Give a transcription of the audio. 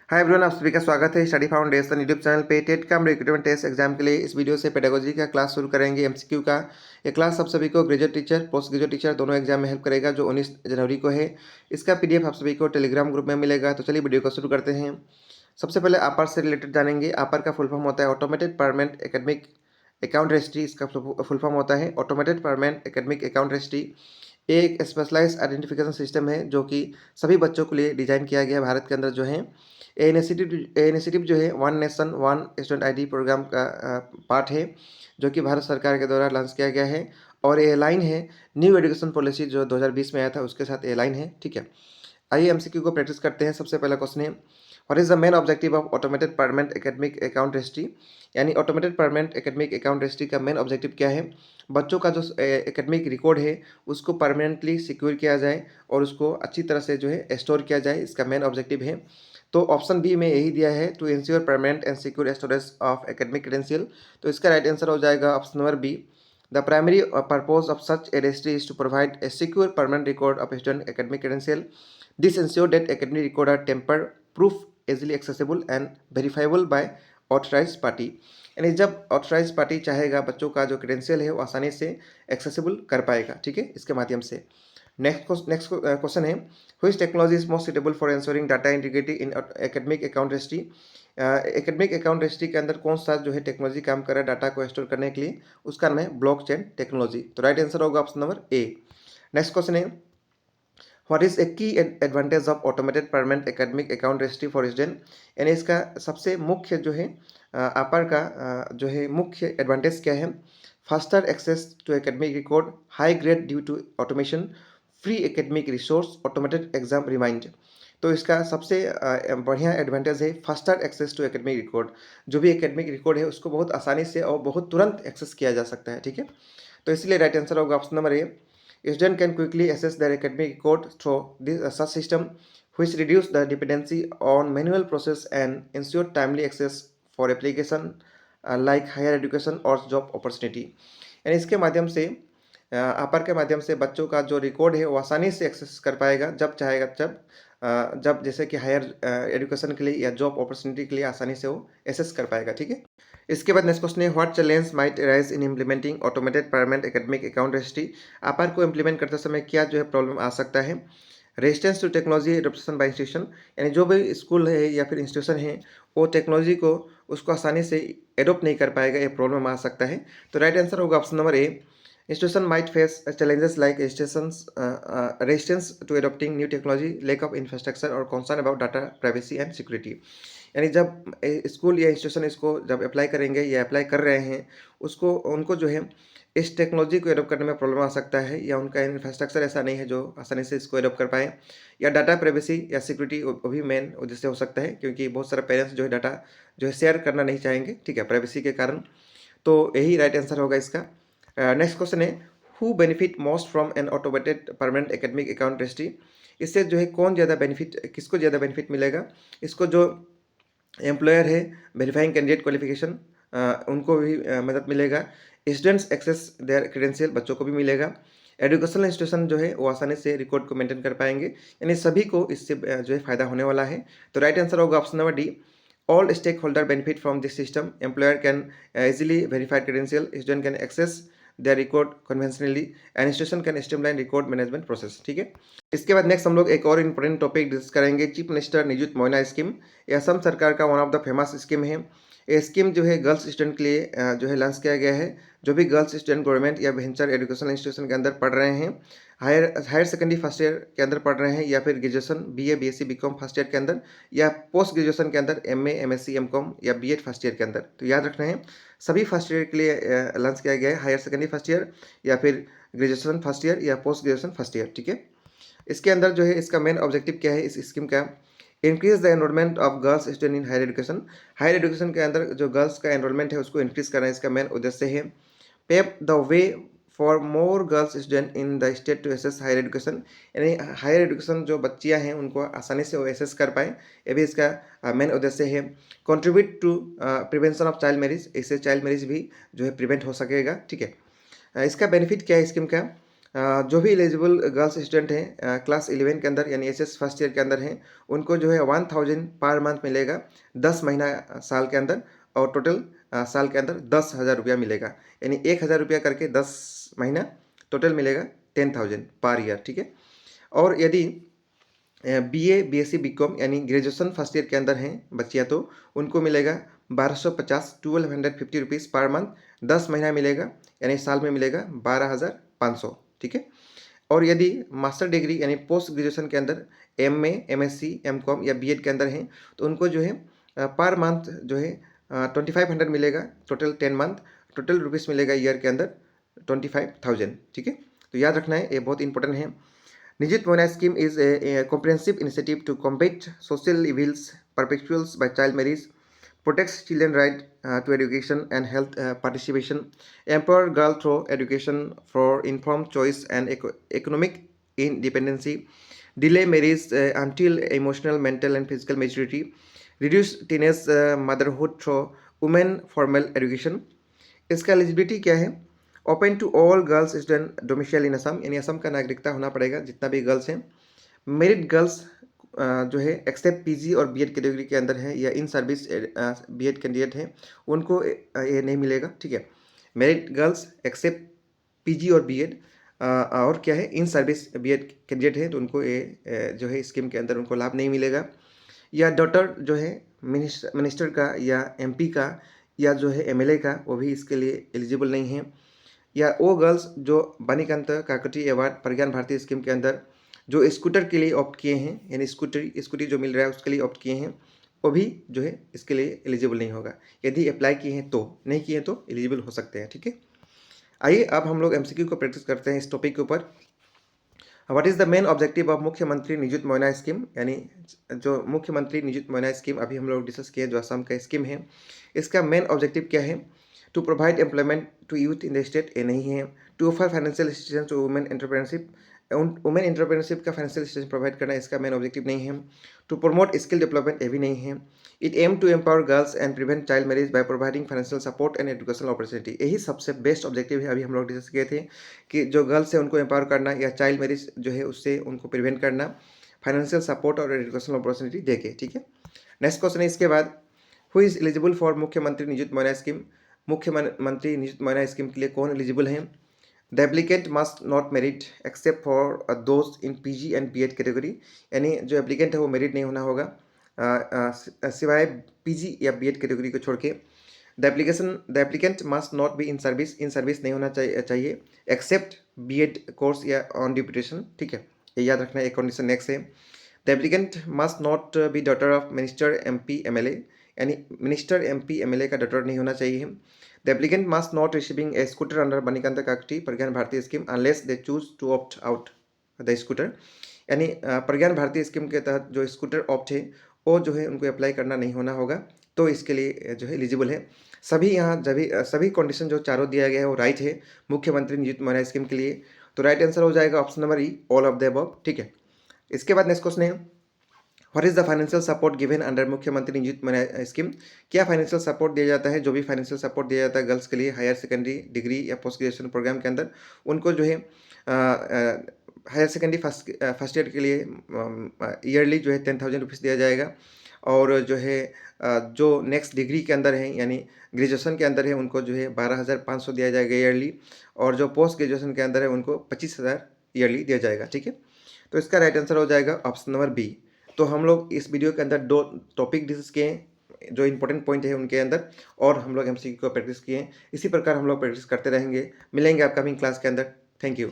Hi everyone, आप सभी का स्वागत है स्टडी फाउंडेशन यूट्यूब चैनल पे। टेट का हम रिक्रूटमेंट टेस्ट एग्जाम के लिए इस वीडियो से पेडागोजी का क्लास शुरू करेंगे। एमसीक्यू का ये क्लास आप सभी को graduate teacher, post graduate teacher दोनों एग्जाम में हेल्प करेगा, जो 19 जनवरी को है। इसका पीडीएफ आप सभी को टेलीग्राम ग्रुप में मिलेगा। तो चलिए वीडियो को शुरू करते हैं। सबसे पहले आपर से रिलेटेड जानेंगे। आपर का फुल फॉर्म होता है automated permanent academic account registry. इसका फुल फॉर्म होता है automated permanent academic account registry. एक स्पेशलाइज्ड आइडेंटिफिकेशन सिस्टम है जो कि सभी बच्चों के लिए डिजाइन किया गया है। भारत के अंदर जो है इनिशिएटिव जो है one nation one student ID program का पार्ट है, जो कि भारत सरकार के द्वारा लॉन्च किया गया है। और ये लाइन है न्यू एजुकेशन पॉलिसी जो 2020 में आया था, उसके साथ ये लाइन है। ठीक है, आइए एमसीक्यू को प्रैक्टिस करते हैं। सबसे पहला क्वेश्चन है, what is the main objective of automated permanent academic account registry. यानी automated permanent academic account registry का मेन ऑब्जेक्टिव क्या है। बच्चों का जो एकेडमिक रिकॉर्ड है उसको परमानेंटली सिक्योर किया जाए और उसको अच्छी तरह से जो है स्टोर किया जाए, इसका मेन ऑब्जेक्टिव है। तो ऑप्शन बी में यही दिया है, to ensure permanent and secure storage of academic credential. तो इसका राइट आंसर हो जाएगा option number B. The primary purpose of such a registry is to provide a secure permanent record of student academic credential. This ensure that academic record are tamper proof, easily accessible and verifiable by authorized party। यानी जब authorise party चाहेगा बच्चों का जो credential है वो आसानी से एक्सेसिबल कर पाएगा। ठीक है, इसके माध्यम से। नेक्स्ट क्वेश्चन है, which technology is most suitable for ensuring data integrity in academic account registry. Academic account registry के अंदर कौन सा जो है टेक्नोलॉजी काम कर रहा है डाटा को स्टोर करने के लिए, उसका नाम है ब्लॉकचेन टेक्नोलॉजी। तो राइट आंसर होगा option number A. Next question है, व्हाट इज ए की advantage of automated permanent academic account registry for student. यानी इसका सबसे मुख्य जो है अपर का जो है मुख्य एडवांटेज क्या है। Faster access to academic record, high grade due to automation, free academic resource, automated exam remind. तो इसका सबसे बढ़िया एडवांटेज है faster access to academic record. जो भी एकेडमिक रिकॉर्ड है उसको बहुत आसानी से और बहुत तुरंत एक्सेस किया जा सकता है। ठीक है, तो इसलिए राइट आंसर होगा option number A. Student can quickly assess their academic record through this such system, which reduce the dependency on manual process and ensure timely access for application like higher education or job opportunity। यानी इसके माध्यम से अपर के माध्यम से बच्चों का जो रिकॉर्ड है वो आसानी से एक्सेस कर पाएगा जब चाहेगा, जब जैसे कि हायर एजुकेशन के लिए या जॉब अपॉर्चुनिटी के लिए आसानी से वो एक्सेस कर पाएगा। ठीक है, इसके बाद नेक्स्ट क्वेश्चन है, what challenge might arise in implementing automated permanent academic account registry. APAAR को इम्प्लीमेंट करते समय क्या जो है प्रॉब्लम आ सकता है। Resistance to technology adoption by institution, यानी जो भी स्कूल है या फिर इंस्टीट्यूशन है वो टेक्नोलॉजी को उसको आसानी से एडोप्ट नहीं कर पाएगा, ये प्रॉब्लम आ सकता है। तो राइट आंसर होगा option number A. Institution might face challenges like resistance to adopting new technology, lack of infrastructure or concern about data privacy and security। यानी जब स्कूल या इंस्टीट्यूशन इसको जब अप्लाई करेंगे या अप्लाई कर रहे हैं उसको उनको जो है इस टेक्नोलॉजी को एडोप्ट करने में प्रॉब्लम आ सकता है, या उनका इंफ्रास्ट्रक्चर ऐसा नहीं है जो आसानी से इसको एडोप्ट कर पाए, या डाटा प्राइवेसी या सिक्योरिटी वो भी मेन उद्देश्य हो सकता है, क्योंकि बहुत सारे पेरेंट्स जो है डाटा जो है शेयर करना नहीं चाहेंगे। ठीक है, प्राइवेसी के कारण। तो यही राइट आंसर होगा इसका। नेक्स्ट क्वेश्चन है, who benefit most from N automated permanent academic account registry. इससे जो है कौन ज़्यादा बेनिफिट, किसको ज़्यादा बेनिफिट मिलेगा। इसको जो एम्प्लॉयर है वेरीफाइंग कैंडिडेट क्वालिफिकेशन उनको भी मदद मिलेगा। स्टूडेंट्स एक्सेस देयर क्रेडेंशियल बच्चों को भी मिलेगा। एजुकेशनल इंस्टीट्यूशन जो है वो आसानी से रिकॉर्ड को मेंटेन कर पाएंगे, यानी सभी को इससे जो है फायदा होने वाला है। तो राइट आंसर होगा option number D. All stakeholder benefit from this system. Employer can easily verify credential, student can access their record conventionally and institution can streamline record management process। ठीक है, इसके बाद नेक्स्ट हम लोग एक और इम्पोर्टेंट टॉपिक डिस्कस करेंगे, chief minister Nijut Moina scheme. यह असम सरकार का one of the famous scheme है। ये स्कीम जो है गर्ल्स स्टूडेंट के लिए जो है लॉन्च किया गया है। जो भी गर्ल्स स्टूडेंट गवर्नमेंट या वेंचर एजुकेशन इंस्टीट्यूशन के अंदर पढ़ रहे हैं, हायर सेकेंडरी फर्स्ट ईयर के अंदर पढ़ रहे हैं, या फिर graduation BA BSc BCom first year के अंदर, या पोस्ट ग्रेजुएशन के अंदर एमए एमएससी एमकॉम या बीएड फर्स्ट ईयर के अंदर। तो याद रखना है सभी फर्स्ट ईयर के लिए लॉन्च किया गया है, हायर सेकेंडरी फर्स्ट ईयर या फिर ग्रेजुएशन फर्स्ट ईयर या पोस्ट ग्रेजुएशन फर्स्ट ईयर। ठीक है, इसके अंदर जो है इसका मेन ऑब्जेक्टिव क्या है इस स्कीम का, increase the enrolment of girls student in higher education. Higher education के अंदर जो गर्ल्स का एनरोलमेंट है उसको इंक्रीज करना इसका मेन उद्देश्य है। Pave the way for more girls student in the state to access higher education, यानी हायर एजुकेशन जो बच्चियां हैं उनको आसानी से वो एसेस कर पाएँ, ये भी इसका मेन उद्देश्य है। Contribute to prevention of child marriage, इससे चाइल्ड मैरिज भी जो है प्रिवेंट हो सकेगा। ठीक है, इसका बेनिफिट क्या है स्कीम का, जो भी एलिजिबल गर्ल्स स्टूडेंट हैं क्लास 11 के अंदर यानी एचएस फर्स्ट ईयर के अंदर हैं, उनको जो है 1000 पर मंथ मिलेगा 10 महीना साल के अंदर, और टोटल साल के अंदर 10,000 रुपया मिलेगा, यानी 1,000 रुपया करके 10 महीना टोटल मिलेगा 10,000 पर ईयर, ठीक है। और यदि बीए, बीएससी, बीकॉम यानी ग्रेजुएशन फर्स्ट ईयर के अंदर हैं बच्चियाँ, तो उनको मिलेगा 1250 रुपीज़ पर मंथ, 10 महीना मिलेगा, यानी साल में मिलेगा 12,500, ठीक है। और यदि मास्टर डिग्री यानी पोस्ट ग्रेजुएशन के अंदर एमए, एमएससी, एमकॉम या बीएड के अंदर हैं, तो उनको जो है पर मंथ जो है 2500 मिलेगा, टोटल 10 मंथ, टोटल रुपीज़ मिलेगा ईयर के अंदर 25,000, ठीक है। तो याद रखना है, ये बहुत इंपॉर्टेंट है। Nijit Moina scheme is a comprehensive initiative to combat social evils perpetuals by child marriage, protects children right to education and health participation, empower girl through education for informed choice and economic independency, delay marriage until emotional, mental and physical maturity, reduce teenage motherhood through women formal education। इसका eligibility क्या है? Open to all girls student domicile in Assam, यानी असम का नागरिकता होना पड़ेगा जितना भी गर्ल्स हैं। मेरिड गर्ल्स जो है एक्सेप्ट पीजी और बीएड कैटेगरी के अंदर है या इन सर्विस बीएड कैंडिडेट हैं, उनको ये नहीं मिलेगा, ठीक है। मेरिड गर्ल्स एक्सेप्ट पीजी और बीएड और क्या है इन सर्विस बीएड कैंडिडेट है, तो उनको ये जो है स्कीम के अंदर उनको लाभ नहीं मिलेगा। या डॉटर जो है मिनिस्टर का या एमपी का या जो है एमएलए का, वो भी इसके लिए एलिजिबल नहीं है। या वो गर्ल्स जो बनिकंत काकटी अवार्ड प्रज्ञान भारती स्कीम के अंदर जो स्कूटर के लिए ऑप्ट किए हैं, यानी स्कूटी जो मिल रहा है उसके लिए ऑप्ट किए हैं, वो भी जो है इसके लिए एलिजिबल नहीं होगा। यदि अप्लाई किए हैं तो, नहीं किए हैं तो एलिजिबल हो सकते हैं, ठीक है। आइए अब हम लोग एमसीक्यू को प्रैक्टिस करते हैं इस टॉपिक के ऊपर। What is the main objective of मुख्यमंत्री निजुत मोइना स्कीम, यानी जो मुख्यमंत्री निजुत मोइना स्कीम अभी हम लोग डिस्कस किए, जो असम का स्कीम है, इसका मेन ऑब्जेक्टिव क्या है? To provide employment to youth in the state, ये नहीं है। To offer financial assistance to women entrepreneurship, women entrepreneurship का फाइनेंशियल असिस्टेंस प्रोवाइड करना इसका मेन ऑब्जेक्टिव नहीं है। टू प्रमोट स्किल डेवलपमेंट, ये भी नहीं है। It aim to empower girls and prevent child marriage by providing financial support and educational opportunity, यही सबसे बेस्ट ऑब्जेक्टिव है। अभी हम लोग डिस्कस किए थे कि जो गर्ल्स है उनको एम्पावर करना या चाइल्ड मैरिज जो है उससे उनको प्रिवेंट करना, फाइनेंशियल सपोर्ट और एजुकेशनल अपॉर्चुनिटी देके, ठीक है। नेक्स्ट क्वेश्चन है इसके बाद, हु इज एलिजिबल फॉर मुख्यमंत्री निजुत मोइना स्कीम, मुख्यमंत्री निजुत मोइना स्कीम के लिए कौन एलिजिबल है? The applicant must not merit except for those in PG and BEd category, यानी जो एप्लीकेंट है वो मेरिट नहीं होना होगा सिवाय पीजी या बीएड कैटेगरी को छोड़ के। The applicant must not be in service नहीं होना चाहिए एक्सेप्ट बीएड कोर्स या ऑन ड्यूटेशन, ठीक है, ये याद रखना है। एक कंडीशन नेक्स्ट है, the applicant must not be daughter of minister MP MLA, यानी मिनिस्टर एमपी एमएलए का डॉटर नहीं होना चाहिए। The applicant must not receiving a scooter under Banikanta Kakati Pragyan Bharati scheme unless they choose to opt out the scooter, यानी प्रज्ञान Bharati scheme के तहत जो scooter opt है वो जो है उनको अप्लाई करना नहीं होना होगा, तो इसके लिए जो है एलिजिबल है। सभी यहाँ सभी कंडीशन जो चारों दिया गया है वो राइट है मुख्यमंत्री निजुत मोइना स्कीम के लिए, तो राइट आंसर हो जाएगा option number E, all of the above, ठीक है। इसके बाद नेक्स्ट क्वेश्चन है, what is the financial support given under मुख्यमंत्री निजुत मोइना स्कीम, क्या फाइनेंशियल सपोर्ट दिया जाता है? जो भी फाइनेंशियल सपोर्ट दिया जाता है गर्ल्स के लिए हायर सेकेंडरी डिग्री या पोस्ट ग्रेजुएशन प्रोग्राम के अंदर, उनको जो है हायर सेकेंडरी फर्स्ट ईयर के लिए ईयरली जो है 10,000 रुपीज़ दिया जाएगा, और जो है जो नेक्स्ट डिग्री के अंदर है यानी ग्रेजुएशन के अंदर है उनको जो है 12,500 दिया जाएगा ईयरली, और जो पोस्ट ग्रेजुएशन के अंदर है उनको 25,000 ईयरली दिया जाएगा, ठीक है। तो इसका राइट आंसर हो जाएगा ऑप्शन नंबर बी। तो हम लोग इस वीडियो के अंदर 2 टॉपिक डिस्कस किए जो इंपॉर्टेंट पॉइंट है उनके अंदर, और हम लोग एमसीक्यू को प्रैक्टिस किए। इसी प्रकार हम लोग प्रैक्टिस करते रहेंगे, मिलेंगे अपकमिंग क्लास के अंदर। Thank you.